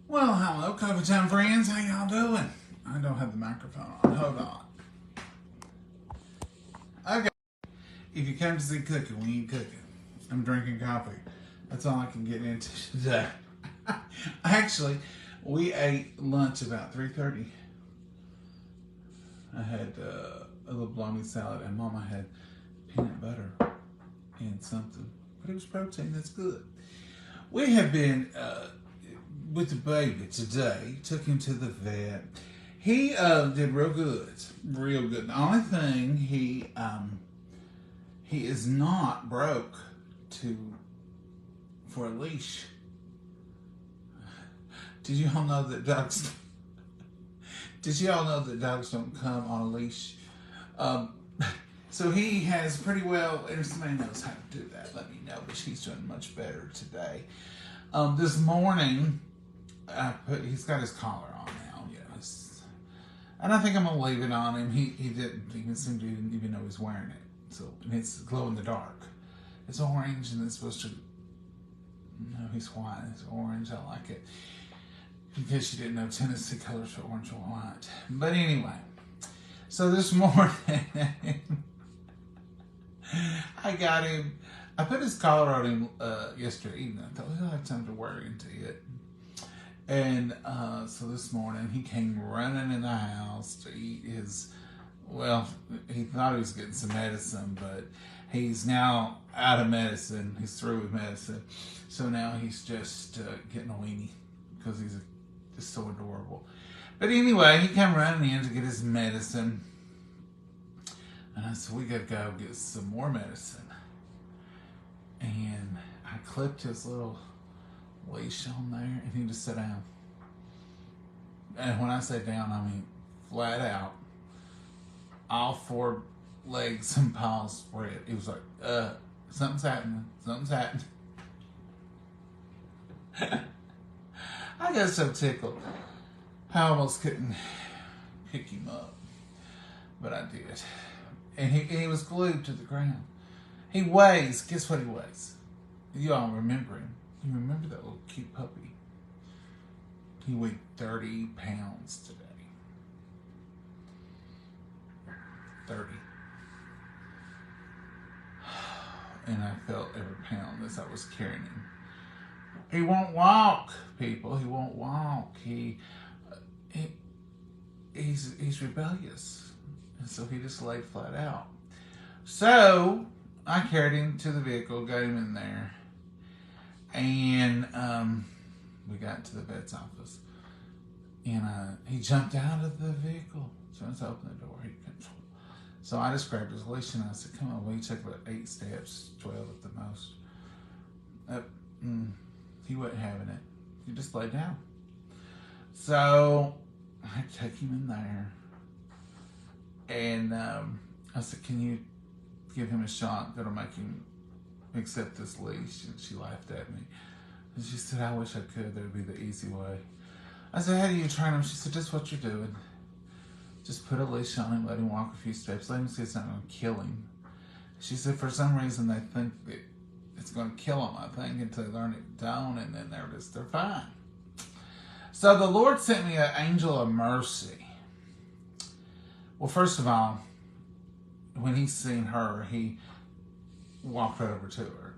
Well, hello, Coffee Time friends. How y'all doing? I don't have the microphone on. Hold on. Okay. If you come to see cooking, we ain't cooking. I'm drinking coffee. That's all I can get into today. Actually, we ate lunch about 3:30. I had a little bologna salad, and Mama had peanut butter and something. But it was protein. That's good. We have been with the baby today. Took him to the vet. He did real good, real good. The only thing he is not broke for a leash. Did you all know that dogs? Did you all know that dogs don't come on a leash? So he has pretty well. If somebody knows how to do that, let me know. But he's doing much better today. This morning, he's got his collar on now. Yes, and I think I'm gonna leave it on him. He didn't even seem to even know he's wearing it. So it's glow in the dark. It's orange and it's supposed to. No, he's white. It's orange. I like it. In case you didn't know, Tennessee colors are orange and white. But anyway, so this morning I got him. I put his collar on him yesterday evening. I thought he'll have time to wear into it. And so this morning he came running in the house to eat his. Well, he thought he was getting some medicine, but he's now out of medicine. He's through with medicine. So now he's just getting a weenie because he's just so adorable. But anyway, he came running in to get his medicine. And I said, we got to go get some more medicine. And I clipped his little leash on there, and he just sat down. And when I say down, I mean flat out. All four legs and paws spread. He was like, something's happening. Something's happening. I got so tickled. I almost couldn't pick him up. But I did. And he was glued to the ground. He weighs, guess what he weighs? You all remember him. You remember that little cute puppy? He weighed 30 pounds today. 30. And I felt every pound as I was carrying him. He won't walk, people. He won't walk. He's rebellious. And so he just laid flat out. So I carried him to the vehicle, got him in there, and we got to the vet's office. And he jumped out of the vehicle. So I opened the door. He couldn't. So I just grabbed his leash and I said, come on, we took about 8 steps, 12 at the most. He wasn't having it. He just laid down. So I took him in there. And I said, can you give him a shot that'll make him accept this leash? And she laughed at me. And she said, I wish I could. That would be the easy way. I said, how do you train him? She said, just what you're doing. Just put a leash on him, let him walk a few steps, let him see it's not going to kill him. She said, for some reason, they think that it's going to kill them, I think, until they learn it don't, and then they're fine. So the Lord sent me an angel of mercy. Well, first of all, when he seen her, he walked right over to her.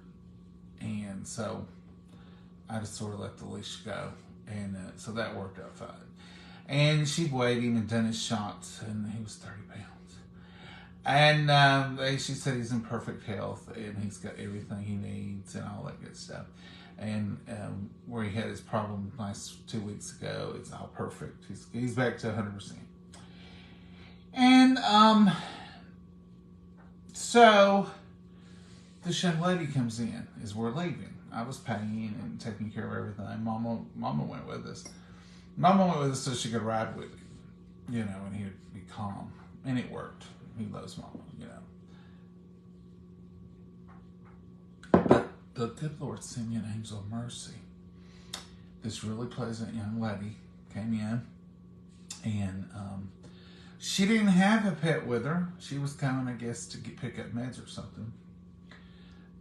And so I just sort of let the leash go. And so that worked out fine. And she'd weighed him and done his shots, and he was 30 pounds. And she said he's in perfect health, and he's got everything he needs and all that good stuff. And where he had his problem last 2 weeks ago, it's all perfect. He's back to 100%. And so this young lady comes in as we're leaving. I was paying and taking care of everything. Mama went with us. Mama went with us so she could ride with him, and he would be calm. And it worked. He loves Mama, But the good Lord sent me an angel of mercy. This really pleasant young lady came in, and she didn't have a pet with her. She was coming, I guess, to pick up meds or something.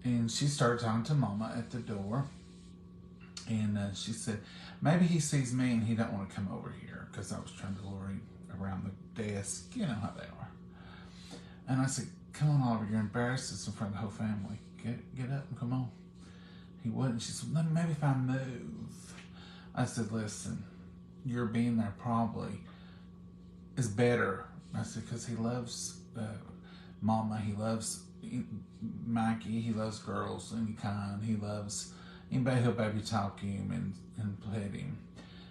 And she started talking to Mama at the door. And she said, maybe he sees me and he don't want to come over here because I was trying to lure him around the desk. You know how they are. And I said, come on, Oliver, you're embarrassed. It's in front of the whole family. Get up and come on. He wouldn't. She said, maybe if I move. I said, listen, your being there probably is better. I said, because he loves Mama. He loves Mikey. He loves girls any kind. He loves anybody who'll baby talk him and pet him.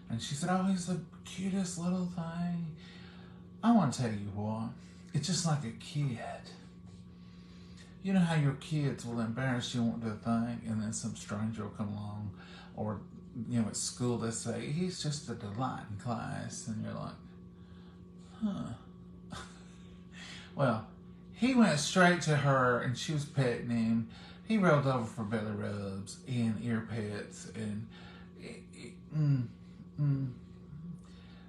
And she said, oh, he's the cutest little thing. I want to tell you what. It's just like a kid. You know how your kids will embarrass you, won't do a thing, and then some stranger will come along, or, you know, at school they say, he's just a delight in class, and you're like, huh. Well, he went straight to her, and she was petting him. He rolled over for belly rubs and ear pets, and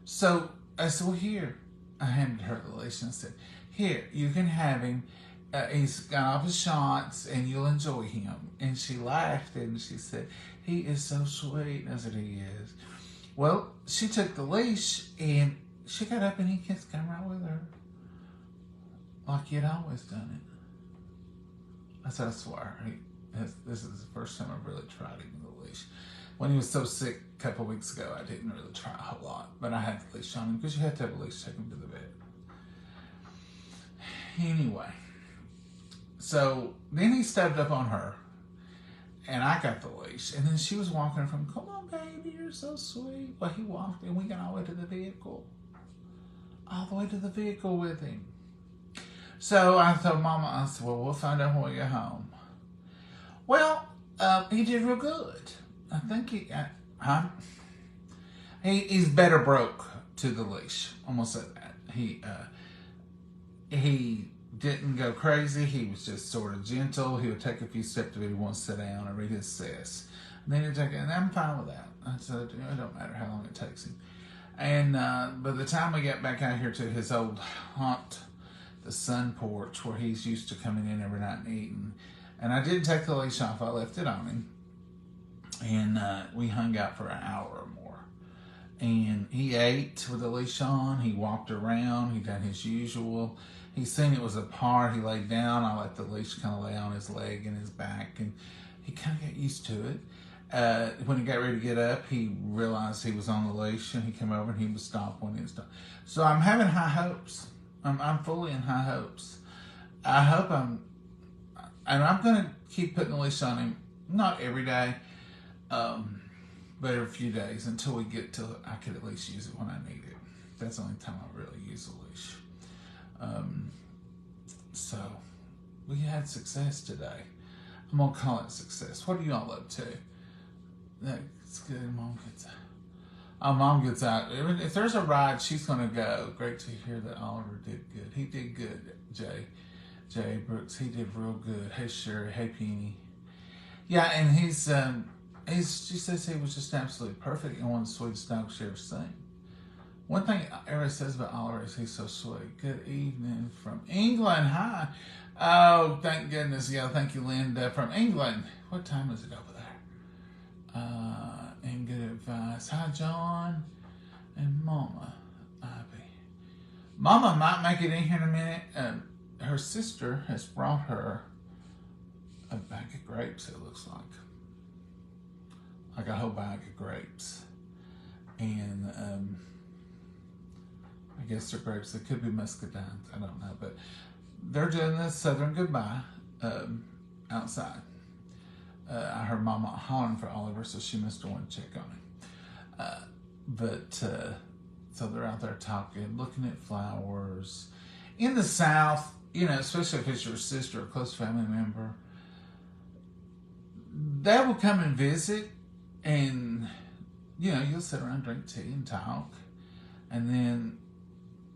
So I said, well, here. I handed her the leash and I said, here, you can have him. He's got off his shots and you'll enjoy him. And she laughed and she said, he is so sweet. I said, he is. Well, she took the leash and she got up and he just came right with her. Like he had always done it. I said, I swear, this is the first time I've really tried him with the leash. When he was so sick a couple of weeks ago, I didn't really try a whole lot. But I had the leash on him because you have to have a leash to take him to the vet. Anyway, so then he stepped up on her, and I got the leash. And then she was walking from, come on, baby, you're so sweet. Well, he walked, and we got all the way to the vehicle. All the way to the vehicle with him. So I told Mama, I said, well, we'll find out when we get home. Well, he did real good. I think he's better broke to the leash. I'm gonna say that. He didn't go crazy. He was just sort of gentle. He would take a few steps if he wants to sit down and read his sis. And then he'd take it, and I'm fine with that. I said, it don't matter how long it takes him. And by the time we got back out here to his old haunt, the sun porch, where he's used to coming in every night and eating, and I didn't take the leash off. I left it on him. And we hung out for an hour or more. And he ate with the leash on. He walked around. He done his usual. He seen it was apart. He laid down. I let the leash kind of lay on his leg and his back. And he kind of got used to it. When he got ready to get up, he realized he was on the leash. And he came over and he would stop when he was done. So I'm having high hopes. I'm fully in high hopes. I hope and I'm going to keep putting the leash on him. Not every day. But every few days until we get to I could at least use it when I need it. That's the only time I really use a leash. So we had success today. I'm gonna call it success. What do you all up to? That's good. Mom gets out. If there's a ride, she's gonna go. Great to hear that Oliver did good. He did good, Jay Brooks. He did real good. Hey Sherry. Hey Peony. Yeah, and she says he was just absolutely perfect and one of the sweetest dogs she ever seen. One thing everybody says about Oliver is he's so sweet. Good evening from England. Hi. Oh, thank goodness. Yeah, thank you, Linda, from England. What time is it over there? And good advice. Hi, John and Mama Ivy. Mama might make it in here in a minute. Her sister has brought her a bag of grapes, it looks like. Like a whole bag of grapes. And I guess they're grapes. They could be muscadines. I don't know. But they're doing this Southern goodbye outside. I heard Mama hollering for Oliver, so she must have wanted to check on him. So they're out there talking, looking at flowers. In the South, you know, especially if it's your sister or close family member, they will come and visit. And, you know, you'll sit around, drink tea and talk. And then,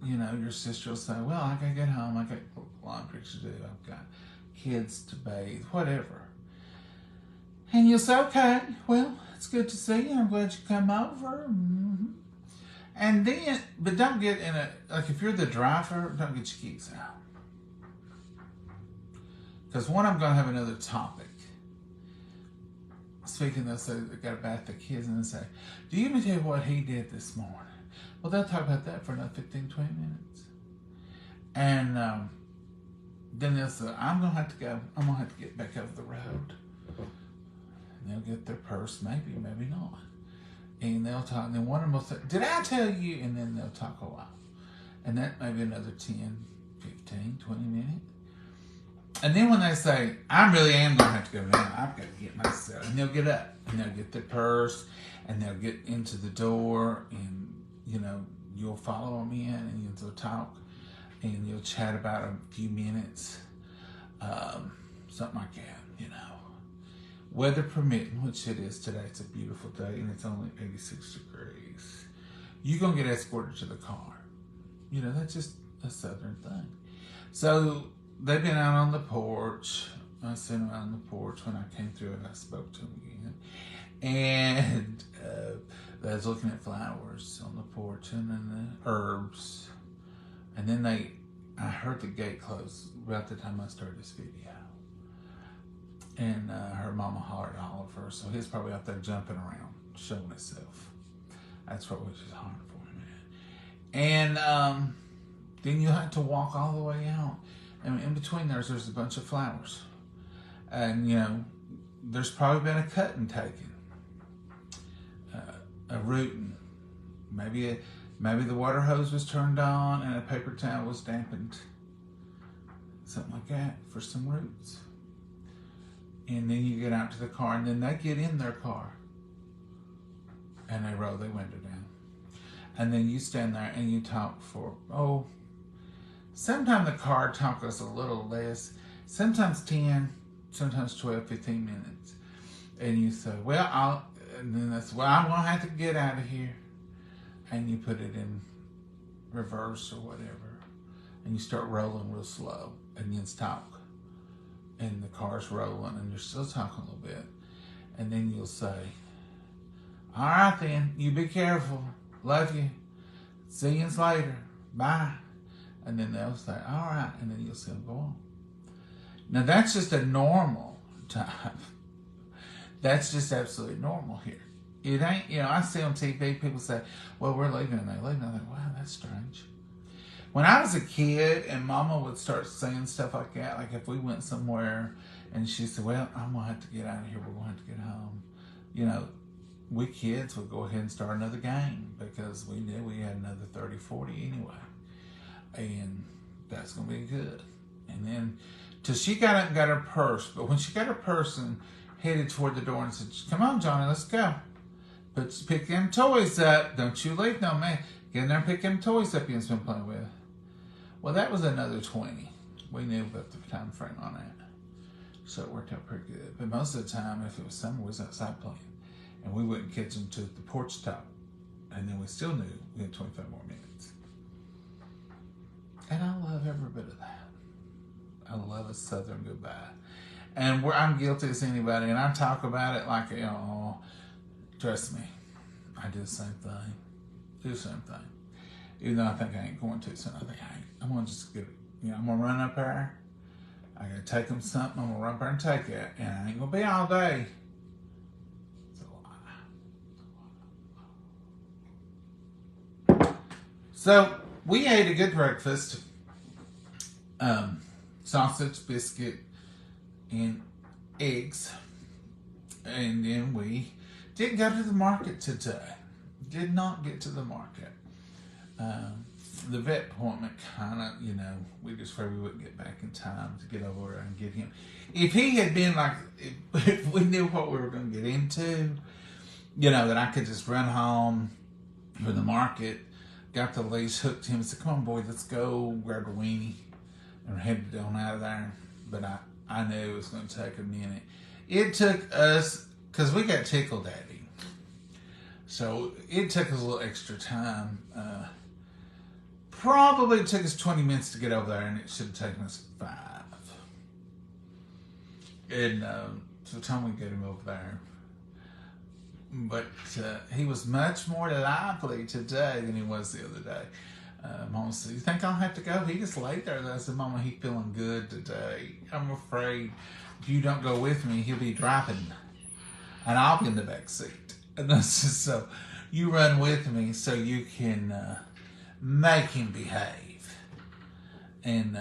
you know, your sister will say, well, I gotta get home. I got laundry to do. I've got kids to bathe, whatever. And you'll say, okay, well, it's good to see you. I'm glad you come over. Mm-hmm. And then, but don't get in like if you're the driver, don't get your keys out. Because one, I'm going to have another topic. week and they'll say they got to bath the kids and they'll say, do you want me to tell you what he did this morning? Well, they'll talk about that for another 15, 20 minutes. And then they'll say, I'm going to have to go. I'm going to have to get back over the road. And they'll get their purse, maybe not. And they'll talk, and then one of them will say, did I tell you? And then they'll talk a while. And that may be another 10, 15, 20 minutes. And then when they say, I really am going to have to go now, I've got to get myself. And they'll get up, and they'll get their purse, and they'll get into the door, and, you know, you'll follow them in, and you'll talk, and you'll chat about a few minutes, something like that, you know. Weather permitting, which it is today, it's a beautiful day, and it's only 86 degrees. You're going to get escorted to the car. You know, that's just a Southern thing. So they've been out on the porch. I seen them out on the porch when I came through and I spoke to them again. And I was looking at flowers on the porch and then the herbs. And then I heard the gate close about the time I started this video. And her mama hollered Oliver, so he's probably out there jumping around, showing himself. That's what she's hollering for him. And then you have to walk all the way out. And in between there's a bunch of flowers. And, you know, there's probably been a cutting taken. A rooting. Maybe the water hose was turned on and a paper towel was dampened. Something like that for some roots. And then you get out to the car, and then they get in their car. And they roll their window down. And then you stand there and you talk for, sometimes the car talk us a little less. Sometimes 10, sometimes 12, 15 minutes. And you say, and then that's, I'm going to have to get out of here. And you put it in reverse or whatever. And you start rolling real slow. And then stop. And the car's rolling and you're still talking a little bit. And then you'll say, all right then, you be careful. Love you. See you later. Bye. And then they'll say, all right. And then you'll see them go on. Now that's just a normal time. That's just absolutely normal here. It ain't, you know, I see on TV, people say, well, we're leaving and they're leaving. I'm like, wow, that's strange. When I was a kid and Mama would start saying stuff like that, like if we went somewhere and she said, well, I'm going to have to get out of here. We're going to have to get home. You know, we kids would go ahead and start another game because we knew we had another 30, 40 anyway. And that's going to be good. And then, till she got up and got her purse. But when she got her purse and headed toward the door and said, come on, Johnny, let's go. Pick them toys up. Don't you leave no man. Get in there and pick them toys up you've been playing with. Well, that was another 20. We knew about the time frame on that. So it worked out pretty good. But most of the time, if it was summer, we was outside playing. And we wouldn't catch them to the porch top. And then we still knew we had 25 more minutes. And I love every bit of that. I love a Southern goodbye. And I'm guilty as anybody. And I talk about it like, you know, trust me, I do the same thing. Do the same thing. Even though I think I ain't going to, so I think I'm going to just get it. You know, I'm going to run up there. I got to take them something. I'm going to run up there and take it. And I ain't going to be all day. So we ate a good breakfast. Sausage, biscuit, and eggs. And then we didn't go to the market today. Did not get to the market. The vet appointment kind of, you know, we just afraid we wouldn't get back in time to get over there and get him. If he had been like, if we knew what we were going to get into, you know, that I could just run home from the market, got the leash, hooked him, and said, come on, boy, let's go, grab a weenie, and headed on out of there. But I knew it was going to take a minute. It took us, because we got tickled at him. So it took us a little extra time. Probably it took us 20 minutes to get over there, and it should have taken us 5. And so the time we get him over there. But he was much more lively today than he was the other day. Mama said, you think I'll have to go? He just laid there. I said, Mama, he's feeling good today. I'm afraid if you don't go with me, he'll be dropping. and I'll be in the back seat. And that's just so you run with me so you can make him behave. And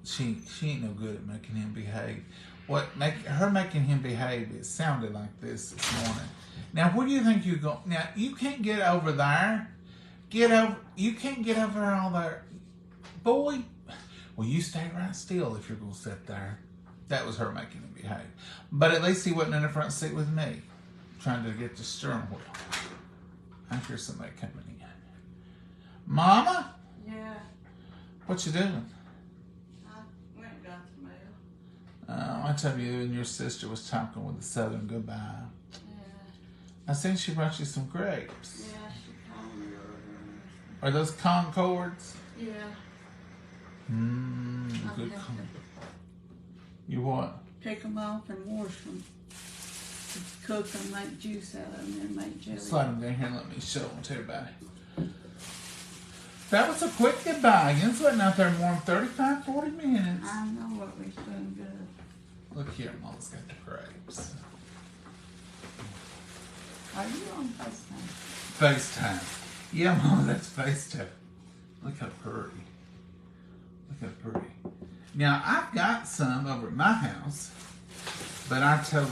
she ain't no good at making him behave. Her making him behave, it sounded like this morning. Now, where do you think you're going? Now, you can't get over there. You can't get over there all there. Boy, well, you stay right still if you're going to sit there. That was her making him behave. But at least he wasn't in the front seat with me, trying to get the steering wheel. I hear somebody coming in. Mama? Yeah. What you doing? I went and got the mail. I tell you and your sister was talking with the Southern goodbye. Yeah. I seen she brought you some grapes. Yeah, she called me earlier. Are those Concords? Yeah. Good. You what? Take them off and wash them. Cook them, make juice out of them, and make jelly. Slide them down here and let me show them to everybody. That was a quick goodbye. You wasn't out there more than 35, 40 minutes. I know what we're doing good. Look here, Mama's got the grapes. Are you on FaceTime? FaceTime. Yeah, Mama, that's FaceTime. Look how pretty. Look how pretty. Now, I've got some over at my house, but I told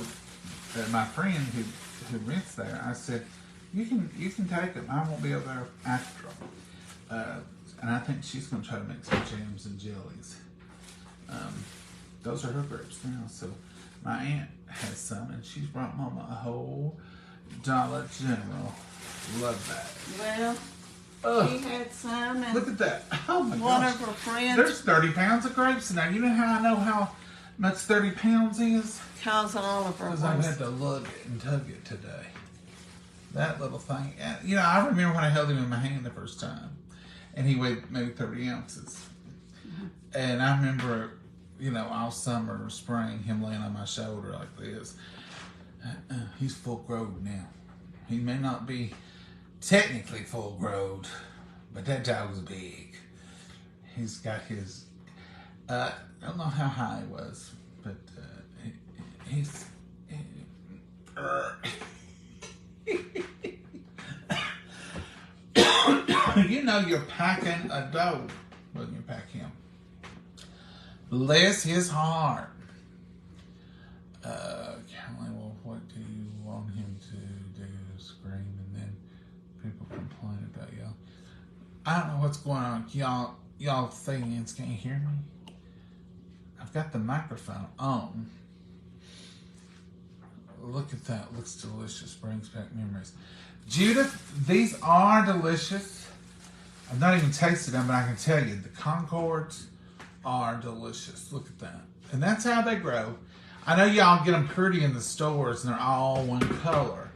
my friend who rents there, I said, you can take them. I won't be over there after them. And I think she's going to try to make some jams and jellies. Those are her grapes now. So my aunt has some, and she's brought Mama a whole Dollar General. Love that. Well, she had some, and look at that. Oh my one gosh. of her friends. There's 30 pounds of grapes now. You know how I know how much 30 pounds is? Calls all of her Because I've had to lug it and tug it today. That little thing. You know, I remember when I held him in my hand the first time. And he weighed maybe 30 ounces. Mm-hmm. And I remember, you know, all summer or spring, him laying on my shoulder like this. He's full grown now. He may not be technically full grown, but that dog's big. He's got his, I don't know how high he was, but he's, you know you're packing a dog when you pack him. Bless his heart. Kelly, well, what do you want him to do? Scream and then people complain about y'all. I don't know what's going on. Y'all fans can't hear me. I've got the microphone on. Look at that. Looks delicious. Brings back memories. Judith, these are delicious. I've not even tasted them, but I can tell you the Concords are delicious. Look at that. And that's how they grow. I know y'all get them pretty in the stores and they're all one color,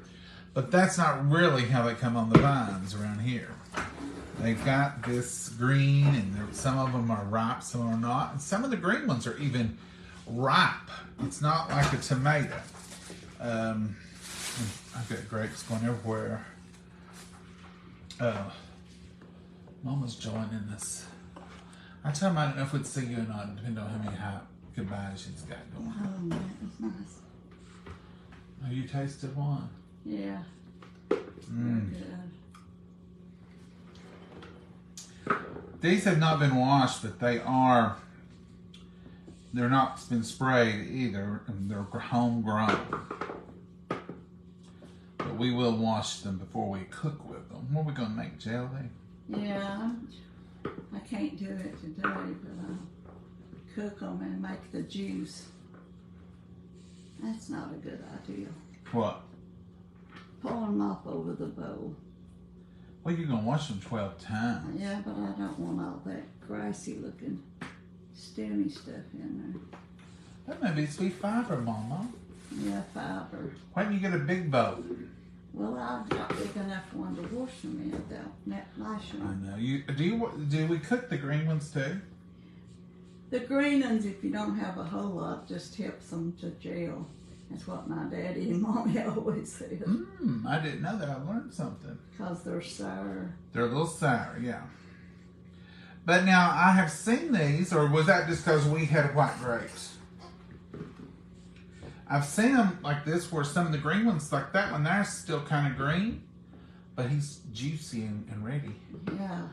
but that's not really how they come on the vines around here. They've got this green, and some of them are ripe, some are not. And some of the green ones are even ripe. It's not like a tomato. I've got grapes going everywhere. Mama's joining us. I tell him I don't know if we'd see you or not, depending on how many goodbyes she's got going. Oh, that was nice. Oh, you tasted one? Yeah. Mm. Good. These have not been washed, but they're not been sprayed either, and they're homegrown. But we will wash them before we cook with them. What are we going to make, jelly? Yeah. I can't do it today, but I'll cook them and make the juice. That's not a good idea. What? Pull them off over the bowl. Well, you're going to wash them 12 times. Yeah, but I don't want all that grassy looking stony stuff in That may be sweet fiber, Mama. there. Yeah, fiber. Why don't you get a big bowl? Well, I've got big enough one to wash them in without lashing I them. know. Do we cook the green ones too? The green ones, if you don't have a whole lot, just helps them to gel. That's what my daddy and mommy always said. I didn't know that. I learned something. Because they're sour. They're a little sour, yeah. But now, I have seen these, or was that just because we had white grapes? I've seen them like this where some of the green ones, like that one there's still kind of green, but he's juicy and ready. Yeah.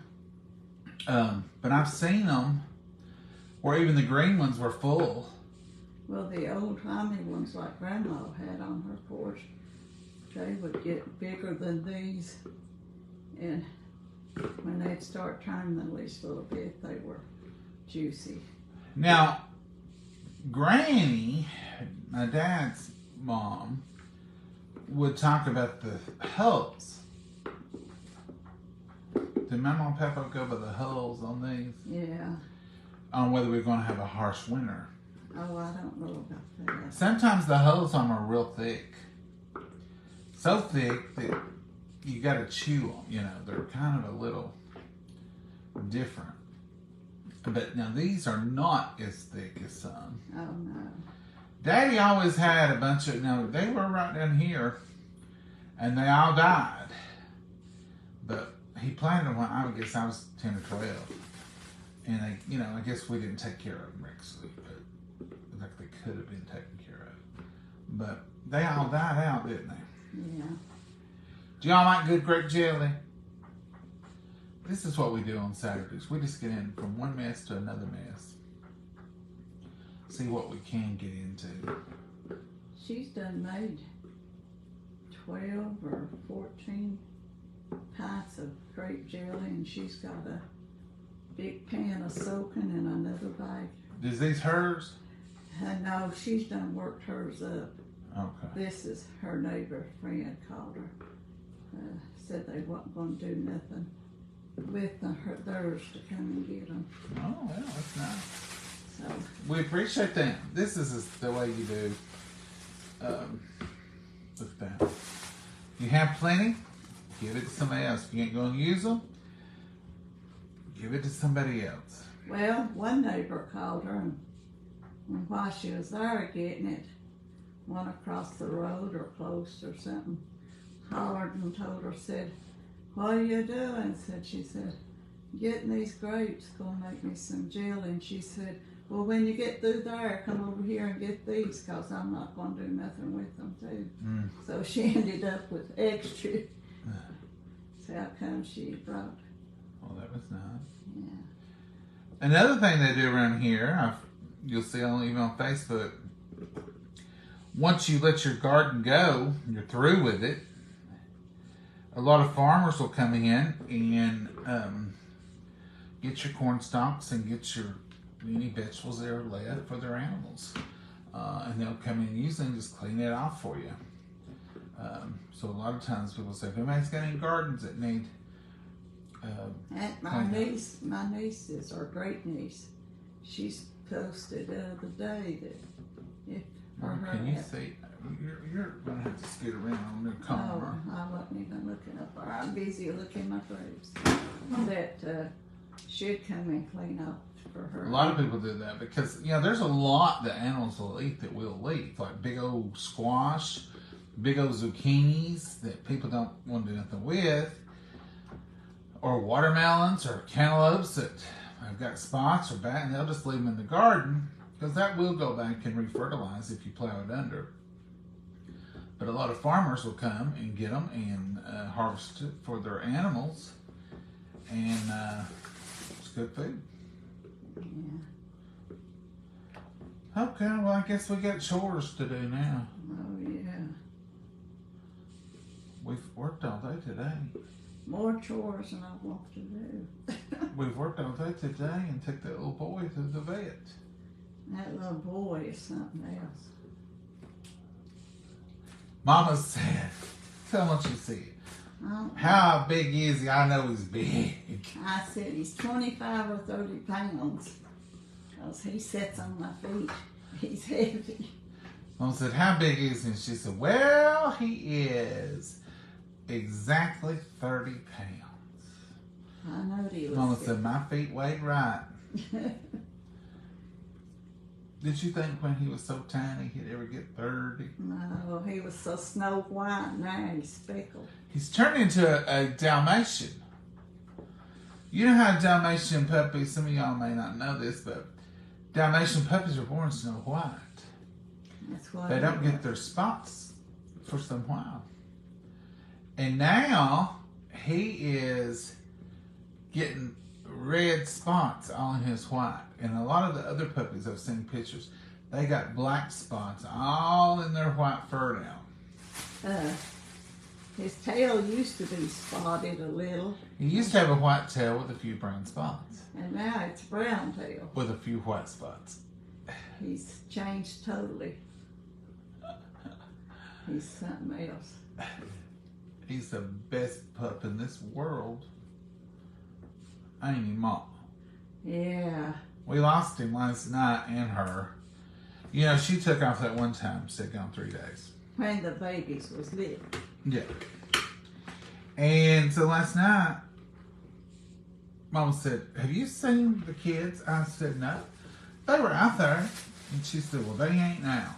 But I've seen them where even the green ones were full. Well, the old timey ones like Grandma had on her porch, they would get bigger than these. And when they'd start turning the leaves a little bit, they were juicy. Now, Granny, my dad's mom, would talk about the hulls. Did Mama and Papa go by the hulls on these? Yeah. On whether we're going to have a harsh winter. Oh, I don't know about that. Sometimes the hulls on them are real thick. So thick that you got to chew them. You know, they're kind of a little different. But now these are not as thick as some. Oh, no. Daddy always had a bunch of, they were right down here, and they all died. But he planted them when I was 10 or 12. And I guess we didn't take care of them regularly, but like they could have been taken care of. But they all died out, didn't they? Yeah. Do y'all like good grape jelly? This is what we do on Saturdays. We just get in from one mess to another mess. See what we can get into. She's done made 12 or 14 pints of grape jelly, and she's got a big pan of soaking in another bag. Is these hers? No, she's done worked hers up. Okay. This is her neighbor friend called her. Said they wasn't going to do nothing with theirs to come and get them. Oh, well, that's nice. So We appreciate that. This is the way you do. Look at that. You have plenty, give it to somebody else. If you ain't going to use them, give it to somebody else. well, one neighbor called her, and while she was there getting it, one across the road or close or something, hollered and told her, said, "What are you doing?" She said, "Getting these grapes, gonna make me some jelly." And she said, "Well, when you get through there, come over here and get these, cause I'm not gonna do nothing with them too." So she ended up with extra. So how come she brought? Well, that was nice. Yeah. Another thing they do around here, you'll see even on Facebook, once you let your garden go, you're through with it, a lot of farmers will come in and get your corn stalks and get your any vegetables that are left for their animals. And they'll come in and usually just clean it off for you. So a lot of times people say, if anybody's got any gardens that need My niece is our great niece. She's posted the other day that if for her. Can you see? You're going to have to scoot around on the camera. No, I wasn't even looking up there. I'm busy looking my grapes. That should come and clean up for her. A lot of people do that because, there's a lot that animals will eat that we'll eat, like big old squash, big old zucchinis that people don't want to do nothing with, or watermelons or cantaloupes that have got spots or bad, and they'll just leave them in the garden because that will go back and refertilize if you plow it under. But a lot of farmers will come and get them and harvest it for their animals, and it's good food. Yeah. Okay, well, I guess we got chores to do now. Oh, yeah. We've worked all day today. More chores than I want to do. We've worked all day today and took that little boy to the vet. That little boy is something else. Mama said, tell him what you see. How big is he? I know he's big. I said he's 25 or 30 pounds. Because he sits on my feet. He's heavy. Mama said, how big is he? And she said, well, he is exactly 30 pounds. I know he was. Mama said, my feet weighed right. Did you think when he was so tiny he'd ever get 30? No, he was so snow white. Now he's speckled. He's turned into a Dalmatian. You know how Dalmatian puppies, some of y'all may not know this, but Dalmatian puppies are born snow white. That's why They don't get their spots for some while. And now he is getting red spots on his white. And a lot of the other puppies I've seen pictures, they got black spots all in their white fur now. His tail used to be spotted a little. He used to have a white tail with a few brown spots. And now it's brown tail. With a few white spots. He's changed totally. He's something else. He's the best pup in this world. Ain't he, Mom? Yeah. We lost him last night and her. You know, she took off that one time, sick on 3 days. When the babies was little. Yeah. And so last night, Mama said, have you seen the kids? I said, no. They were out there. And she said, well, they ain't now.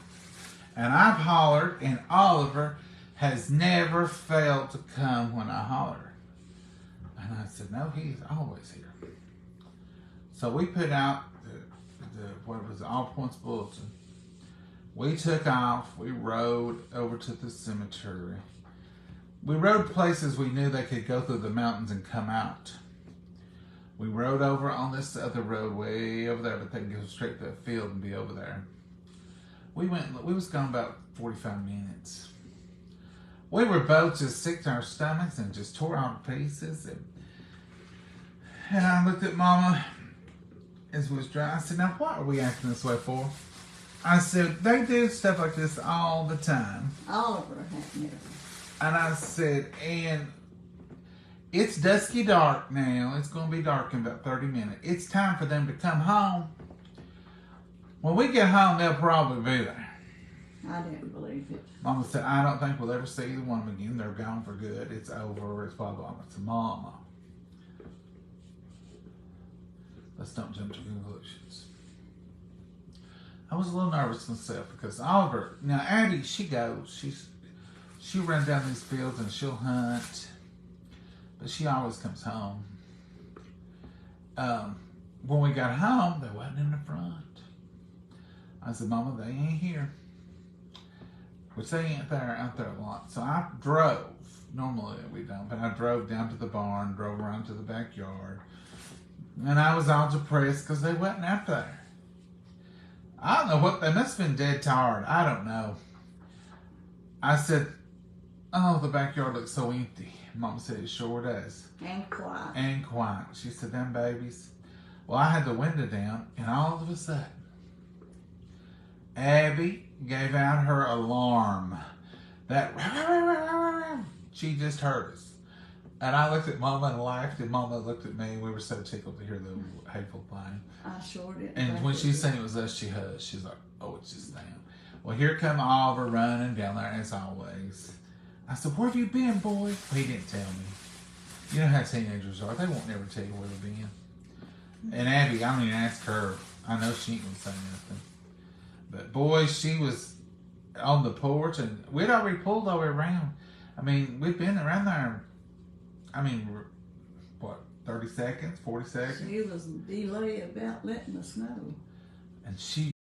And I've hollered, and Oliver has never failed to come when I holler. And I said, no, he's always here. So we put out the All Points Bulletin. We took off. We rode over to the cemetery. We rode places we knew they could go through the mountains and come out. We rode over on this other road way over there, but they can go straight to the field and be over there. We was gone about 45 minutes. We were both just sick to our stomachs and just tore all to pieces. And I looked at Mama as we was driving. I said, now what are we acting this way for? I said, they do stuff like this all the time. Oliver had never. And I said, and it's dusky dark now. It's going to be dark in about 30 minutes. It's time for them to come home. When we get home, they'll probably be there. I didn't believe it. Mama said, I don't think we'll ever see either one of them again. They're gone for good. It's over. It's blah, blah, blah. I said, Mama, let's don't jump to conclusions. I was a little nervous myself because Oliver, now Addie, she goes. She'll run down these fields and she'll hunt. But she always comes home. When we got home, they wasn't in the front. I said, Mama, they ain't here. Which they ain't there out there a lot. So I drove. Normally we don't, but I drove down to the barn, drove around to the backyard. And I was all depressed because they wasn't out there. I don't know what, they must have been dead tired. I don't know. I said, oh, the backyard looks so empty. Mama said, it sure does. And quiet. And quiet. She said, them babies. Well, I had the window down, and all of a sudden, Abby gave out her alarm. That, she just heard us. And I looked at Mama and laughed, and Mama looked at me, and we were so tickled to hear the hateful thing. I sure did. And when she seen it was us, she hushed. She's like, oh, it's just them. Well, here come Oliver running down there, as always. I said, where have you been, boy? He didn't tell me. You know how teenagers are. They won't never tell you where they've been. And Abby, I don't even ask her. I know she ain't going to say nothing. But, boy, she was on the porch, and we'd already pulled all the way around. I mean, we'd been around there, I mean, what, 30 seconds, 40 seconds? She was delay about letting us know. And she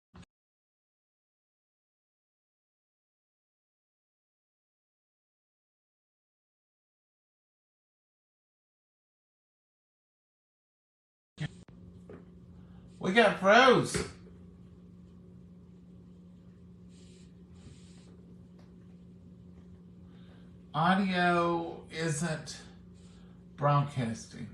we got froze. Audio isn't broadcasting.